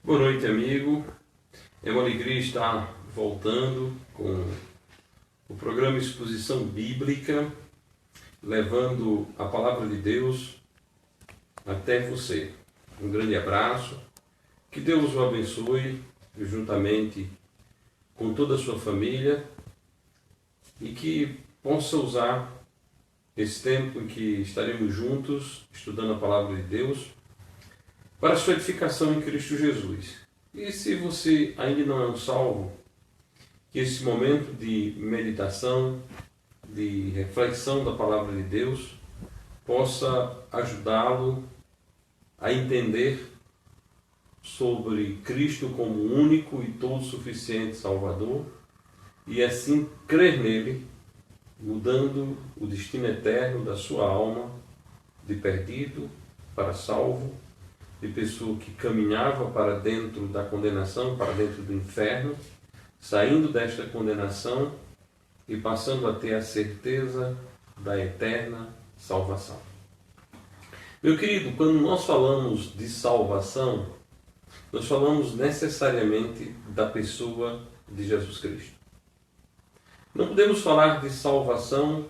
Boa noite, amigo. É uma alegria estar voltando com o programa Exposição Bíblica, levando a palavra de Deus até você. Um grande abraço, que Deus o abençoe juntamente com toda a sua família e que possa usar esse tempo em que estaremos juntos estudando a palavra de Deus para a sua edificação em Cristo Jesus. E se você ainda não é um salvo, que esse momento de meditação, de reflexão da palavra de Deus, possa ajudá-lo a entender sobre Cristo como único e todo suficiente Salvador e assim crer nele, mudando o destino eterno da sua alma de perdido para salvo, de pessoa que caminhava para dentro da condenação, para dentro do inferno, saindo desta condenação e passando a ter a certeza da eterna salvação. Meu querido, quando nós falamos de salvação, nós falamos necessariamente da pessoa de Jesus Cristo. Não podemos falar de salvação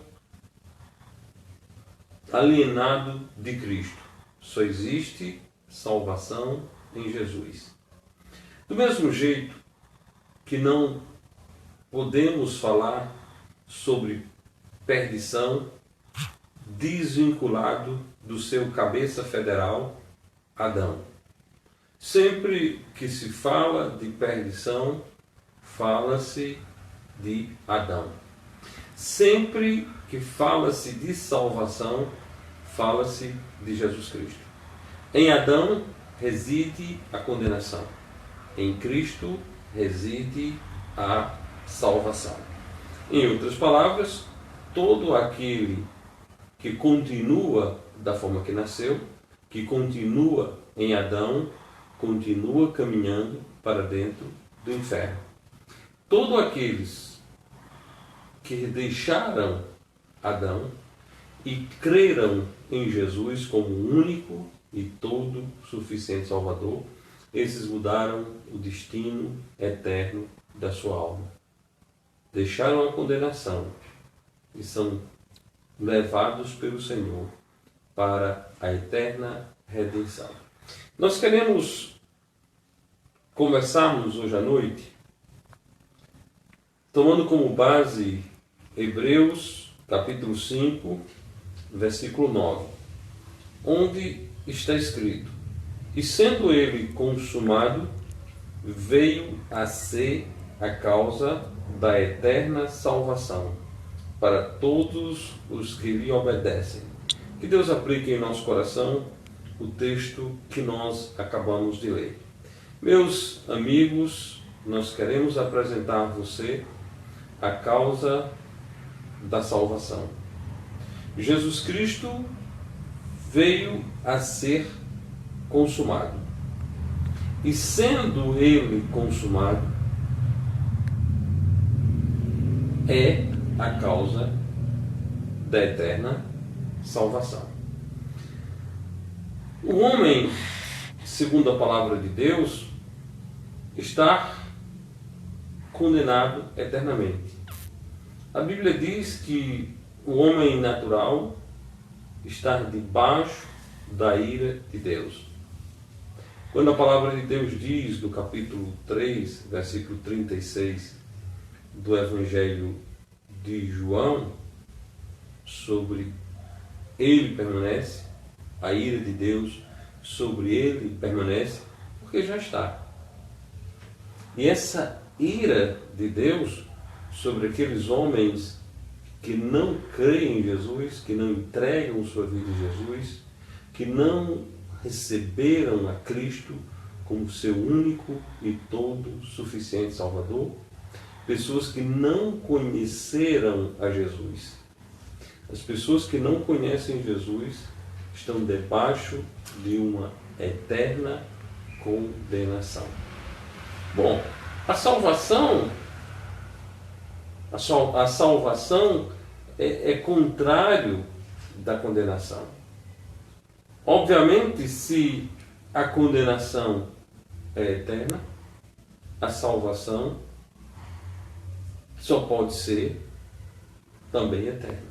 alienado de Cristo. Só existe salvação em Jesus. Do mesmo jeito que não podemos falar sobre perdição desvinculado do seu cabeça federal, Adão. Sempre que se fala de perdição, fala-se de Adão. Sempre que fala-se de salvação, fala-se de Jesus Cristo. Em Adão reside a condenação. Em Cristo reside a salvação. Em outras palavras, todo aquele que continua da forma que nasceu, que continua em Adão, continua caminhando para dentro do inferno. Todos aqueles que deixaram Adão e creram em Jesus como único e todo suficiente Salvador, esses mudaram o destino eterno da sua alma. Deixaram a condenação e são levados pelo Senhor para a eterna redenção. Nós queremos conversarmos hoje à noite tomando como base Hebreus capítulo 5, versículo 9, onde está escrito: e sendo ele consumado, veio a ser a causa da eterna salvação para todos os que lhe obedecem. Que Deus aplique em nosso coração o texto que nós acabamos de ler. Meus amigos, nós queremos apresentar a você a causa da salvação. Jesus Cristo veio a ser consumado. E sendo ele consumado, é a causa da eterna salvação. O homem, segundo a palavra de Deus, está condenado eternamente. A Bíblia diz que o homem natural está debaixo da ira de Deus. Quando a palavra de Deus diz, no capítulo 3, versículo 36 do Evangelho de João, sobre ele permanece, a ira de Deus sobre ele permanece, porque já está. E essa ira de Deus sobre aqueles homens que não creem em Jesus, que não entregam sua vida a Jesus, que não receberam a Cristo como seu único e todo suficiente Salvador, pessoas que não conheceram a Jesus. As pessoas que não conhecem Jesus estão debaixo de uma eterna condenação. Bom, a salvação é contrário da condenação. Obviamente, se a condenação é eterna, a salvação só pode ser também eterna.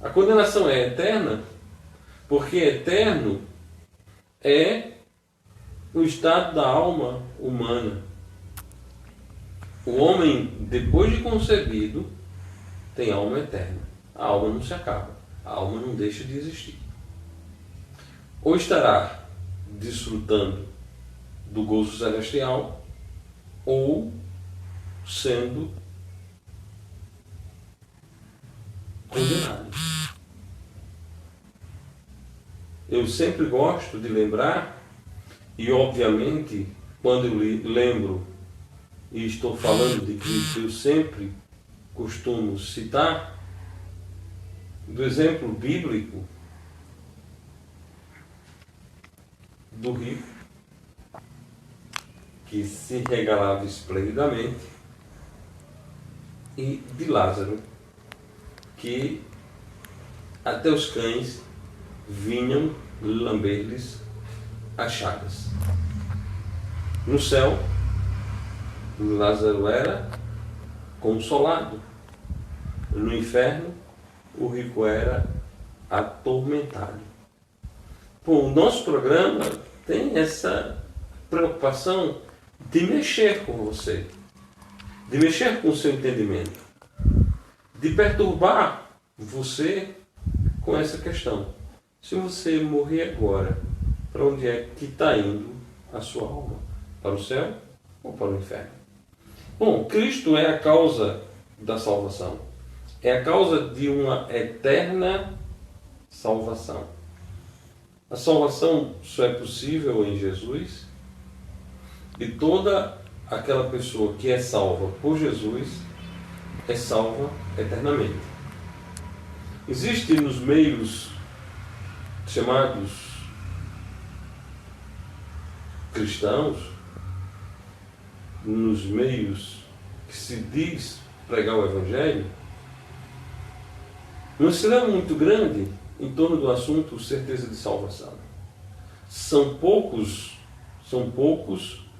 A condenação é eterna porque eterno é o estado da alma humana. O homem, depois de concebido, tem alma eterna. A alma não se acaba. A alma não deixa de existir. Ou estará desfrutando do gozo celestial, ou sendo condenado. Eu sempre gosto de lembrar, e obviamente, quando eu lembro e estou falando de Cristo, eu sempre costumo citar do exemplo bíblico do rico, que se regalava esplendidamente, e de Lázaro, que até os cães vinham lamber-lhes as chagas. No céu, Lázaro era consolado. No inferno, o rico era atormentado. Bom, o nosso programa tem essa preocupação de mexer com você, de mexer com o seu entendimento, de perturbar você com essa questão. Se você morrer agora, para onde é que está indo a sua alma? Para o céu ou para o inferno? Bom, Cristo é a causa da salvação. É a causa de uma eterna salvação. A salvação só é possível em Jesus, e toda aquela pessoa que é salva por Jesus é salva eternamente. Existe nos meios chamados cristãos, nos meios que se diz pregar o Evangelho, uma escravidão muito grande em torno do assunto certeza de salvação. São poucos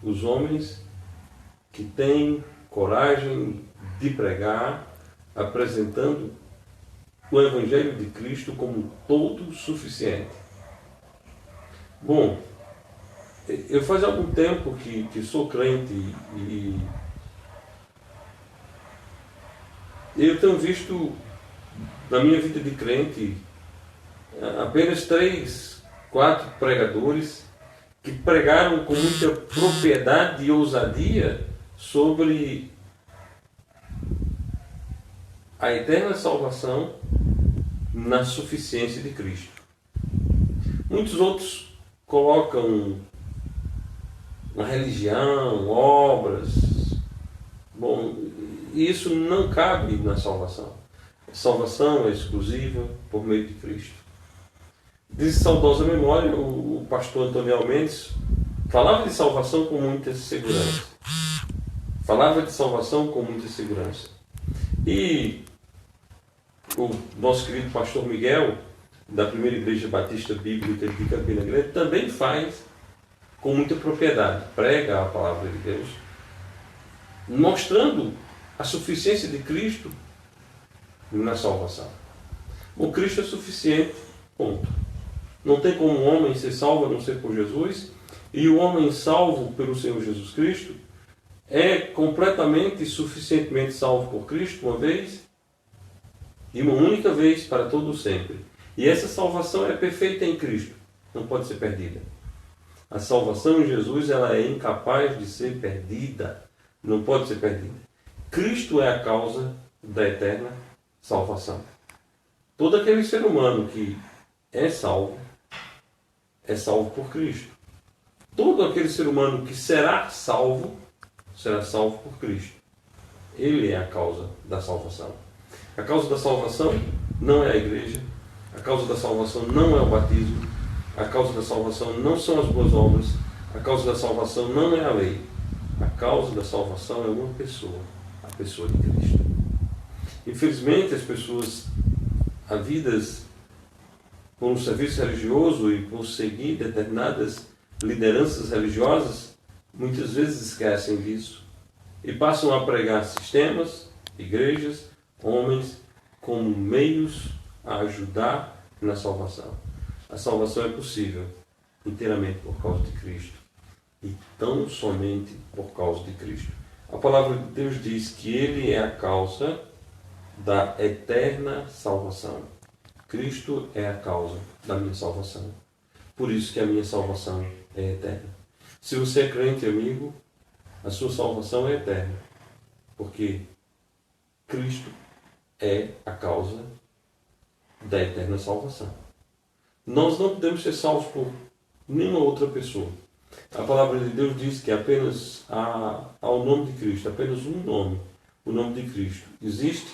os homens que têm coragem de pregar, apresentando o Evangelho de Cristo como todo suficiente. Bom, eu faz algum tempo que sou crente e eu tenho visto na minha vida de crente apenas 3, 4 pregadores que pregaram com muita propriedade e ousadia sobre a eterna salvação na suficiência de Cristo. Muitos outros colocam uma religião, obras. Bom, isso não cabe na salvação. A salvação é exclusiva por meio de Cristo. De saudosa memória, o pastor Antônio Mendes falava de salvação com muita segurança. E o nosso querido pastor Miguel, da Primeira Igreja Batista Bíblica de Campina Grande, também faz com muita propriedade, prega a palavra de Deus, mostrando a suficiência de Cristo na salvação. O Cristo é suficiente, ponto. Não tem como um homem ser salvo a não ser por Jesus, e o homem salvo pelo Senhor Jesus Cristo é completamente e suficientemente salvo por Cristo uma vez, e uma única vez para todo sempre. E essa salvação é perfeita em Cristo, não pode ser perdida. A salvação em Jesus, ela é incapaz de ser perdida, não pode ser perdida. Cristo é a causa da eterna salvação. Todo aquele ser humano que é salvo por Cristo. Todo aquele ser humano que será salvo por Cristo. Ele é a causa da salvação. A causa da salvação não é a igreja, a causa da salvação não é o batismo, a causa da salvação não são as boas obras, a causa da salvação não é a lei. A causa da salvação é uma pessoa, a pessoa de Cristo. Infelizmente, as pessoas havidas por um serviço religioso e por seguir determinadas lideranças religiosas muitas vezes esquecem disso e passam a pregar sistemas, igrejas, homens como meios a ajudar na salvação. A salvação é possível inteiramente por causa de Cristo e tão somente por causa de Cristo. A palavra de Deus diz que Ele é a causa da eterna salvação. Cristo é a causa da minha salvação. Por isso que a minha salvação é eterna. Se você é crente, amigo, a sua salvação é eterna. Porque Cristo é a causa da eterna salvação. Nós não podemos ser salvos por nenhuma outra pessoa. A palavra de Deus diz que apenas ao nome de Cristo, apenas um nome, o nome de Cristo, existe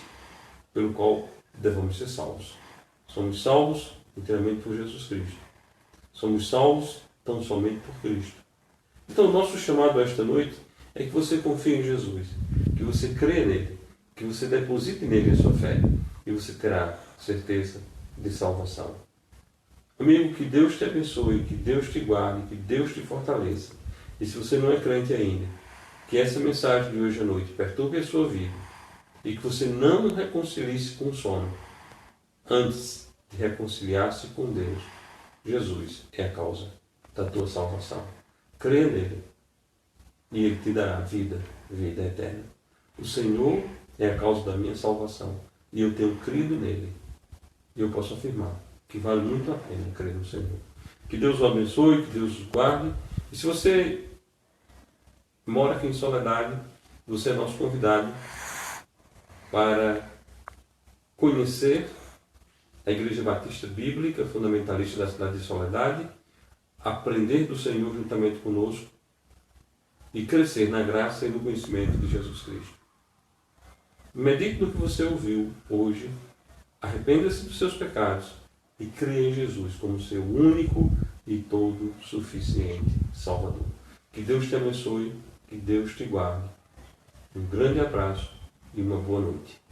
pelo qual devemos ser salvos. Somos salvos inteiramente por Jesus Cristo. Somos salvos tão somente por Cristo. Então, o nosso chamado esta noite é que você confie em Jesus, que você crê nele, que você deposite nele a sua fé e você terá certeza de salvação. Amigo, que Deus te abençoe, que Deus te guarde, que Deus te fortaleça. E se você não é crente ainda, que essa mensagem de hoje à noite perturbe a sua vida e que você não reconcilie-se com o sono antes de reconciliar-se com Deus. Jesus é a causa da tua salvação. Creia nele e ele te dará vida eterna. O Senhor é a causa da minha salvação e eu tenho crido nele. E eu posso afirmar que vale muito a pena crer no Senhor. Que Deus o abençoe, que Deus o guarde. E se você mora aqui em Soledade, você é nosso convidado para conhecer a Igreja Batista Bíblica, fundamentalista da cidade de Soledade, aprender do Senhor juntamente conosco e crescer na graça e no conhecimento de Jesus Cristo. Medite no que você ouviu hoje, arrependa-se dos seus pecados e creia em Jesus como seu único e todo suficiente Salvador. Que Deus te abençoe, que Deus te guarde. Um grande abraço e uma boa noite.